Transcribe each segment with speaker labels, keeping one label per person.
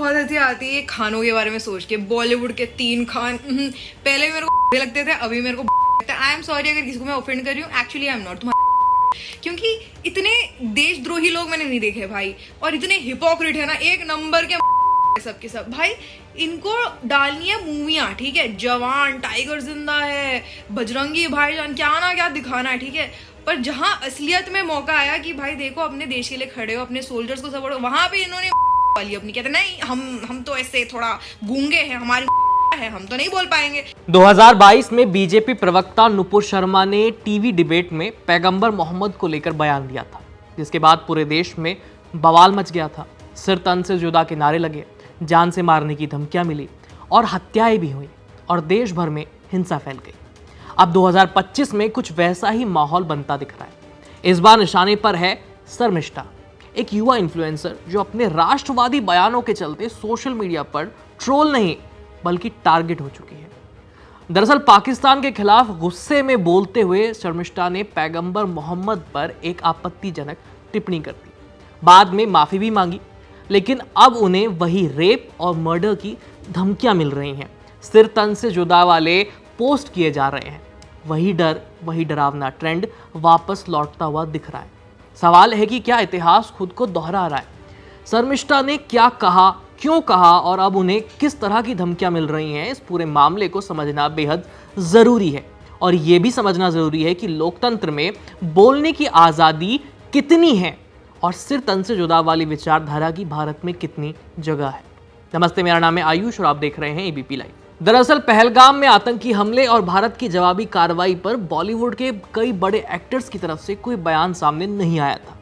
Speaker 1: बहुत हंसी आती है खानों के बारे में सोच के। बॉलीवुड के 3 खान पहले मेरे को लगते थे, अभी मेरे को लगता है। आई एम सॉरी अगर किसी को मैं ऑफेंड कर रही हूँ, एक्चुअली आई एम नॉट। क्योंकि इतने देशद्रोही लोग मैंने नहीं देखे भाई, और इतने हिपोक्रेट है ना, एक नंबर के सबके सब भाई। इनको डालनी है मूवियाँ, ठीक है, जवान, टाइगर जिंदा है, बजरंगी भाईजान, क्या ना क्या दिखाना है, ठीक है। पर जहाँ असलियत में मौका आया कि भाई देखो अपने देश के लिए खड़े हो, अपने सोल्जर्स को सपोर्ट, वहां पे इन्होंने वाली अपनी कहते नहीं, हम तो ऐसे थोड़ा गूंगे हैं, हमारी है, हम तो नहीं बोल पाएंगे।
Speaker 2: 2022 में बीजेपी प्रवक्ता नुपुर शर्मा ने टीवी डिबेट में पैगंबर मोहम्मद को लेकर बयान दिया था, जिसके बाद पूरे देश में बवाल मच गया था। सिर तन से जुदा के नारे लगे, जान से मारने की धमकियां मिली और हत्याएं भी हुई और देश भर में हिंसा फैल गई। अब 2025 में कुछ वैसा ही माहौल बनता दिख रहा है। इस बार निशाने पर है शर्मिष्ठा, एक युवा इन्फ्लुएंसर जो अपने राष्ट्रवादी बयानों के चलते सोशल मीडिया पर ट्रोल नहीं बल्कि टारगेट हो चुकी है। दरअसल पाकिस्तान के खिलाफ गुस्से में बोलते हुए शर्मिष्ठा ने पैगंबर मोहम्मद पर एक आपत्तिजनक टिप्पणी कर दी। बाद में माफी भी मांगी, लेकिन अब उन्हें वही रेप और मर्डर की धमकियां मिल रही हैं। सिर तन से जुदा वाले पोस्ट किए जा रहे हैं। वही डर, वही डरावना ट्रेंड वापस लौटता हुआ दिख रहा है। सवाल है कि क्या इतिहास खुद को दोहरा रहा है? शर्मिष्ठा ने क्या कहा, क्यों कहा और अब उन्हें किस तरह की धमकियां मिल रही हैं, इस पूरे मामले को समझना बेहद जरूरी है। और यह भी समझना जरूरी है कि लोकतंत्र में बोलने की आजादी कितनी है और सिर तन से जुदा वाली विचारधारा की भारत में कितनी जगह है। नमस्ते, मेरा नाम है आयुष और आप देख रहे हैं एबीपी लाइव। दरअसल पहलगाम में आतंकी हमले और भारत की जवाबी कार्रवाई पर बॉलीवुड के कई बड़े एक्टर्स की तरफ से कोई बयान सामने नहीं आया था।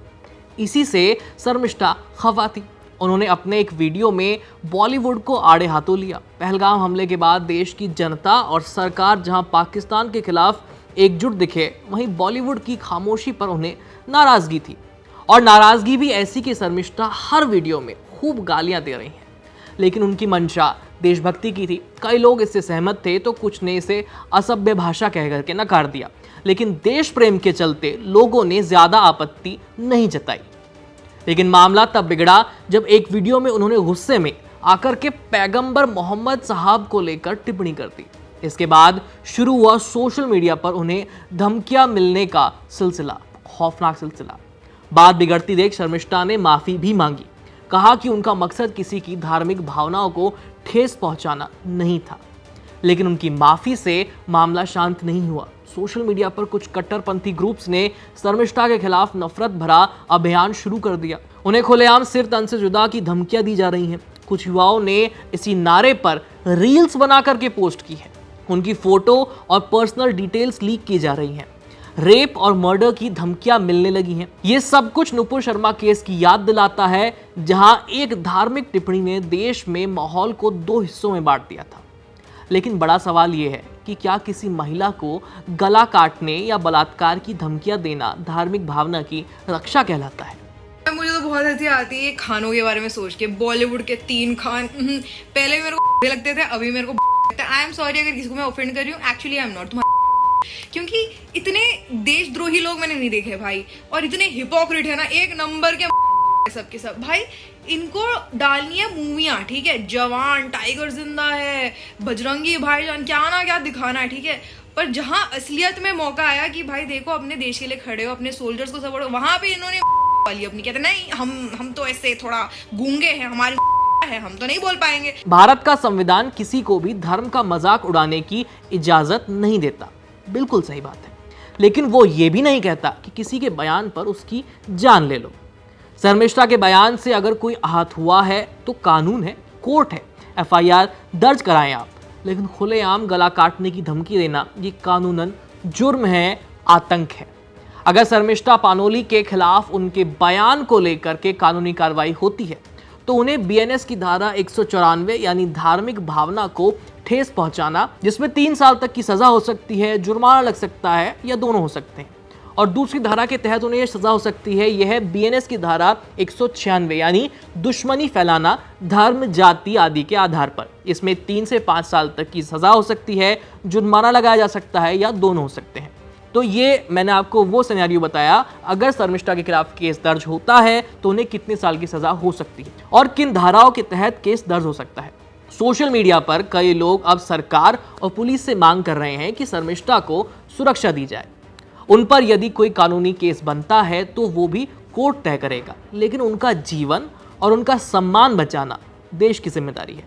Speaker 2: इसी से शर्मिष्ठा खफा थी। उन्होंने अपने एक वीडियो में बॉलीवुड को आड़े हाथों लिया। पहलगाम हमले के बाद देश की जनता और सरकार जहां पाकिस्तान के खिलाफ एकजुट दिखे, वहीं बॉलीवुड की खामोशी पर उन्हें नाराजगी थी। और नाराजगी भी ऐसी कि शर्मिष्ठा हर वीडियो में खूब गालियां दे रही हैं। लेकिन उनकी मंशा देशभक्ति की थी। कई लोग इससे सहमत थे तो कुछ ने इसे असभ्य भाषा कह करके नकार दिया। लेकिन देश प्रेम के चलते लोगों ने ज्यादा आपत्ति नहीं जताई। लेकिन मामला तब बिगड़ा जब एक वीडियो में उन्होंने गुस्से में आकर के पैगंबर मोहम्मद साहब को लेकर टिप्पणी कर दी। इसके बाद शुरू हुआ सोशल मीडिया पर उन्हें धमकियां मिलने का सिलसिला, खौफनाक सिलसिला। बात बिगड़ती देख शर्मिष्ठा ने माफी भी मांगी। कहा कि उनका मकसद किसी की धार्मिक भावनाओं को ठेस पहुंचाना नहीं था। लेकिन उनकी माफी से मामला शांत नहीं हुआ। सोशल मीडिया पर कुछ कट्टरपंथी ग्रुप्स ने शर्मिष्ठा के खिलाफ नफरत भरा अभियान शुरू कर दिया। उन्हें खुलेआम सिर तन से जुदा की धमकियां दी जा रही हैं। कुछ युवाओं ने इसी नारे पर रील्स बना करके पोस्ट की है। उनकी फोटो और पर्सनल डिटेल्स लीक की जा रही हैं। रेप और मर्डर की धमकियां मिलने लगी हैं। ये सब कुछ नुपुर शर्मा केस की याद दिलाता है, जहां एक धार्मिक टिप्पणी ने देश में माहौल को 2 हिस्सों में बांट दिया था। लेकिन बड़ा सवाल यह है कि क्या किसी महिला को गला काटने या बलात्कार की धमकियां देना धार्मिक भावना की रक्षा कहलाता है?
Speaker 1: मुझे तो बहुत हंसी आती है खानों के बारे में सोच के। बॉलीवुड के 3 खान पहले मेरे को लगते थे, अभी मेरे को लगता है। आई एम सॉरी अगर किसी को मैं ऑफेंड कर रही हूँ, एक्चुअली आई एम नॉट। क्योंकि इतने देशद्रोही लोग मैंने नहीं देखे भाई, और इतने हिपोक्रेट है ना, एक नंबर के सबके सब भाई। इनको डालनी है मूवियाँ, ठीक है, जवान, टाइगर जिंदा है, बजरंगी भाईजान, क्या ना क्या दिखाना है, ठीक है। पर जहाँ असलियत में मौका आया कि भाई देखो अपने देश के लिए खड़े हो, अपने सोल्जर्स को सपोर्ट, वहां पे इन्होंने वाली अपनी कहते नहीं, हम तो ऐसे थोड़ा गूंगे हैं, हमारी है, हम तो नहीं बोल पाएंगे।
Speaker 2: भारत का संविधान किसी को भी धर्म का मजाक उड़ाने की इजाजत नहीं देता। बिल्कुल सही बात है। लेकिन वो ये भी नहीं कहता कि किसी के बयान पर उसकी जान ले लो। शर्मिष्ठा के बयान से अगर कोई आहत हुआ है तो कानून है, कोर्ट है, FIR दर्ज कराएं आप। लेकिन खुलेआम गला काटने की धमकी देना ये कानूनन जुर्म है, आतंक है। अगर शर्मिष्ठा पानोली के खिलाफ उनके बयान को लेकर के कानूनी कार्रवाई होती है तो उन्हें BNS की धारा 194 यानी धार्मिक भावना को ठेस पहुंचाना, जिसमें 3 साल तक की सजा हो सकती है, जुर्माना लग सकता है या दोनों हो सकते हैं। और दूसरी धारा के तहत उन्हें यह सजा हो सकती है, यह है BNS की धारा 196 यानी दुश्मनी फैलाना धर्म, जाति आदि के आधार पर। इसमें 3 से 5 साल तक की सजा हो सकती है, जुर्माना लगाया जा सकता है या दोनों हो सकते हैं। तो ये मैंने आपको वो सिनेरियो बताया, अगर शर्मिष्ठा के खिलाफ केस दर्ज होता है तो उन्हें कितने साल की सजा हो सकती है और किन धाराओं के तहत केस दर्ज हो सकता है। सोशल मीडिया पर कई लोग अब सरकार और पुलिस से मांग कर रहे हैं कि शर्मिष्ठा को सुरक्षा दी जाए। उन पर यदि कोई कानूनी केस बनता है तो वो भी कोर्ट तय करेगा, लेकिन उनका जीवन और उनका सम्मान बचाना देश की जिम्मेदारी है।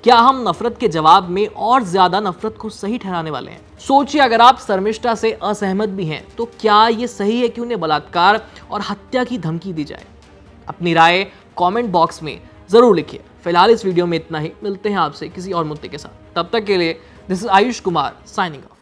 Speaker 2: क्या हम नफरत के जवाब में और ज्यादा नफरत को सही ठहराने वाले हैं? सोचिए, अगर आप शर्मिष्ठा से असहमत भी हैं तो क्या ये सही है कि उन्हें बलात्कार और हत्या की धमकी दी जाए? अपनी राय कमेंट बॉक्स में जरूर लिखिए। फिलहाल इस वीडियो में इतना ही, मिलते हैं आपसे किसी और मुद्दे के साथ। तब तक के लिए this is Ayush Kumar signing off.